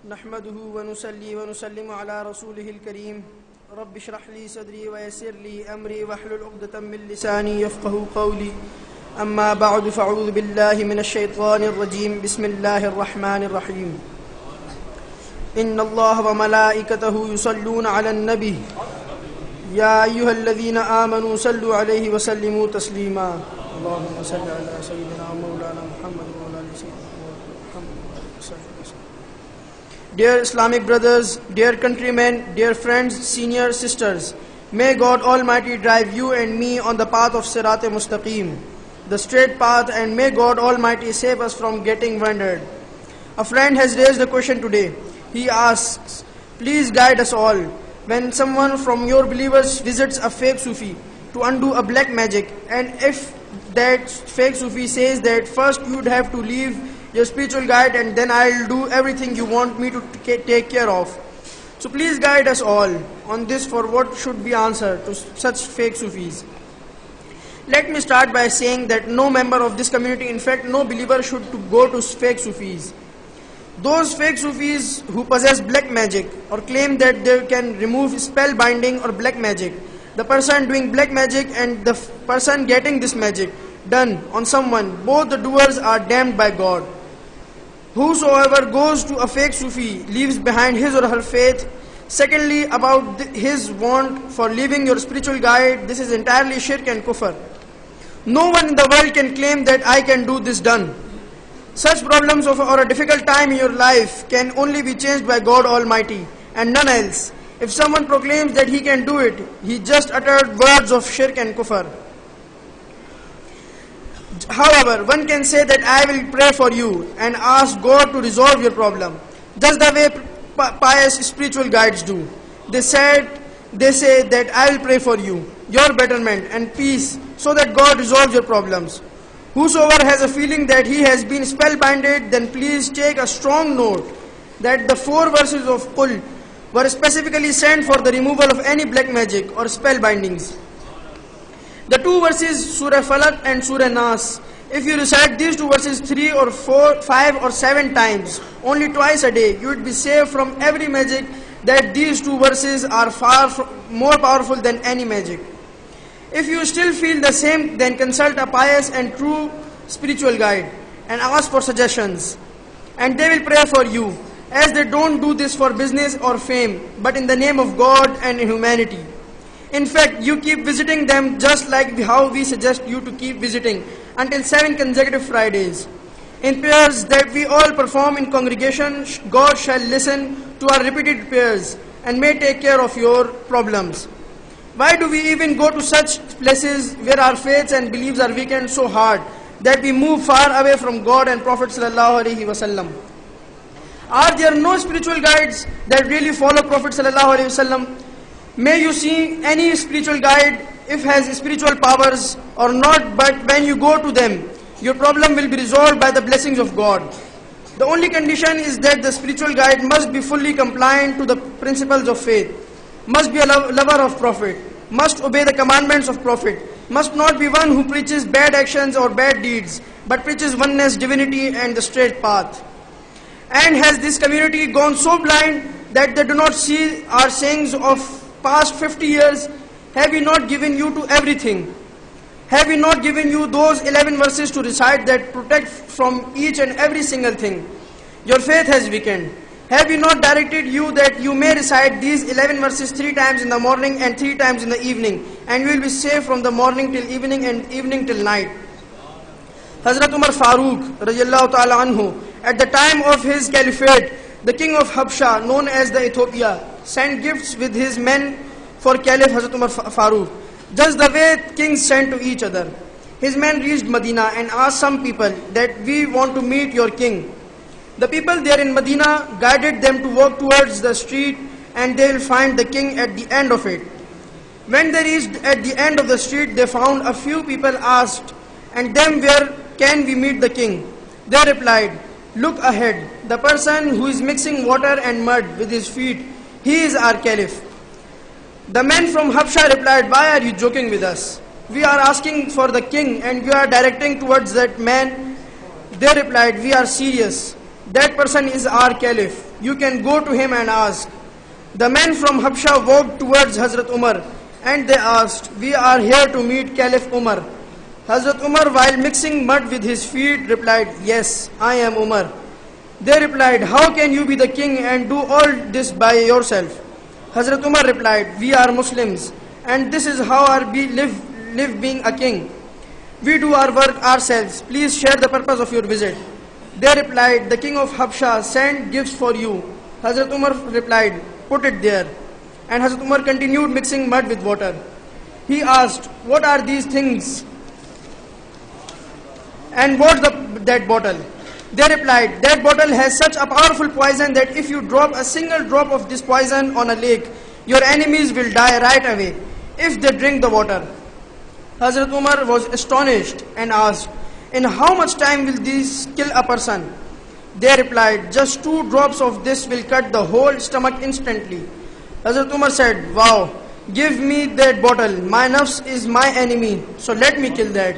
نحمده ونصلي ونسلم على رسوله الكريم رب اشرح لي صدري ويسر لي أمري واحلل عقدة من لساني يفقه قولي أما بعد فأعوذ بالله من الشيطان الرجيم بسم الله الرحمن الرحيم إن الله وملائكته يصلون على النبي يا أيها الذين آمنوا صلوا عليه وسلموا تسليما اللهم صل على سيدنا مولانا محمد وعلى آل سيدنا محمد. Dear Islamic brothers, dear countrymen, dear friends, senior sisters, may God Almighty drive you and me on the path of Sirat-e Mustaqim, the straight path, and may God Almighty save us from getting wandered. A friend has raised a question today. He asks, please guide us all. When someone from your believers visits a fake Sufi to undo a black magic, and if that fake Sufi says that first you would have to leave your spiritual guide and then I'll do everything you want me to take care of. So please guide us all on this for what should be answered to such fake Sufis. Let me start by saying that no member of this community, in fact no believer, should go to fake Sufis. Those fake Sufis who possess black magic or claim that they can remove spell binding or black magic, the person doing black magic and the person getting this magic done on someone, both the doers are damned by God. Whosoever goes to a fake Sufi leaves behind his or her faith. Secondly, about his want for leaving your spiritual guide, this is entirely shirk and kufr. No one in the world can claim that I can do this done. Such problems or a difficult time in your life can only be changed by God Almighty and none else. If someone proclaims that he can do it, he just uttered words of shirk and kufr. However, one can say that I will pray for you and ask God to resolve your problem, just the way pious spiritual guides do. They say that I will pray for you, your betterment and peace, so that God resolves your problems. Whosoever has a feeling that he has been spellbinded, then please take a strong note that the 4 verses of Qul were specifically sent for the removal of any black magic or spell bindings. The 2 verses, Surah Falaq and Surah Nas, if you recite these 2 verses 3 or 4, 5 or 7 times, only twice a day, you would be saved from every magic. That these 2 verses are more powerful than any magic. If you still feel the same, then consult a pious and true spiritual guide and ask for suggestions. And they will pray for you, as they don't do this for business or fame, but in the name of God and humanity. In fact, you keep visiting them just like how we suggest you to keep visiting until 7 consecutive Fridays. In prayers that we all perform in congregation, God shall listen to our repeated prayers and may take care of your problems. Why do we even go to such places where our faiths and beliefs are weakened so hard that we move far away from God and Prophet Sallallah-u-alaih-i-wa-sallam? Are there no spiritual guides that really follow Prophet Sallallahu-Alaihi-Wasallam? May you see any spiritual guide if has spiritual powers or not, but when you go to them, your problem will be resolved by the blessings of God. The only condition is that the spiritual guide must be fully compliant to the principles of faith, must be a lover of Prophet, must obey the commandments of Prophet, must not be one who preaches bad actions or bad deeds, but preaches oneness, divinity and the straight path. And has this community gone so blind that they do not see our sayings of past 50 years? Have we not given you to everything? Have we not given you those 11 verses to recite that protect from each and every single thing? Your faith has weakened. Have we not directed you that you may recite these 11 verses 3 times in the morning and 3 times in the evening, and you will be safe from the morning till evening and evening till night? Hazrat Umar Farooq radiallahu ta'ala anhu, at the time of his caliphate, the king of Habsha, known as the Ethiopia, sent gifts with his men for Caliph Hazrat Umar Farooq, just the way kings sent to each other. His men reached Medina and asked some people that we want to meet your king. The people there in Medina guided them to walk towards the street and they will find the king at the end of it. When they reached at the end of the street, they found a few people asked, and them, where can we meet the king? They replied, look ahead, the person who is mixing water and mud with his feet, he is our caliph. The men from Habsha replied, why are you joking with us? We are asking for the king and we are directing towards that man. They replied, we are serious. That person is our caliph. You can go to him and ask. The men from Habsha walked towards Hazrat Umar and they asked, we are here to meet Caliph Umar. Hazrat Umar, while mixing mud with his feet, replied, yes, I am Umar. They replied, how can you be the king and do all this by yourself? Hazrat Umar replied, we are Muslims and this is how we live being a king. We do our work ourselves. Please share the purpose of your visit. They replied, the king of Habsha sent gifts for you. Hazrat Umar replied, put it there. And Hazrat Umar continued mixing mud with water. He asked, what are these things? And what's that bottle? They replied, that bottle has such a powerful poison that if you drop a single drop of this poison on a lake, your enemies will die right away if they drink the water. Hazrat Umar was astonished and asked, in how much time will this kill a person? They replied, just 2 drops of this will cut the whole stomach instantly. Hazrat Umar said, wow, give me that bottle. My nafs is my enemy, so let me kill that.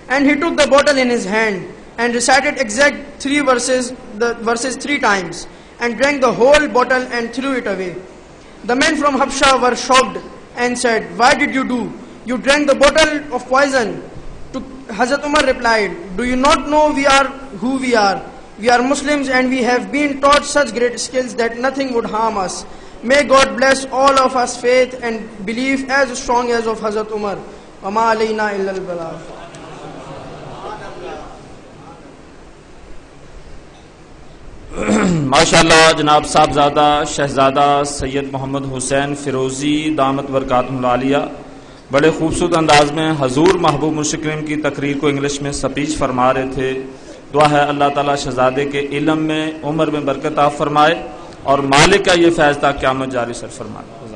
And he took the bottle in his hand and recited exact 3 verses 3 times and drank the whole bottle and threw it away. The men from Habsha were shocked and said, why did you do? You drank the bottle of poison. To Hazrat Umar replied, do you not know we are who we are? We are Muslims and we have been taught such great skills that nothing would harm us. May God bless all of us faith and belief as strong as of Hazrat Umar. Wa ma alayna illa al-balagh. माशाअल्लाह जनाब साहबजादा शहजादा सैयद मोहम्मद हुसैन फिरोजी दामत बरकातुहुमुल आलिया बड़े खूबसूरत अंदाज में हजूर महबूब मुर्शिद करीम की तकरीर को इंग्लिश में स्पीच फरमा रहे थे। दुआ है अल्लाह ताला शहजादे के इल्म में उम्र में बरकत आप फरमाए और मालिक का ये फैज़ ता क़यामत जारी सर फरमाए।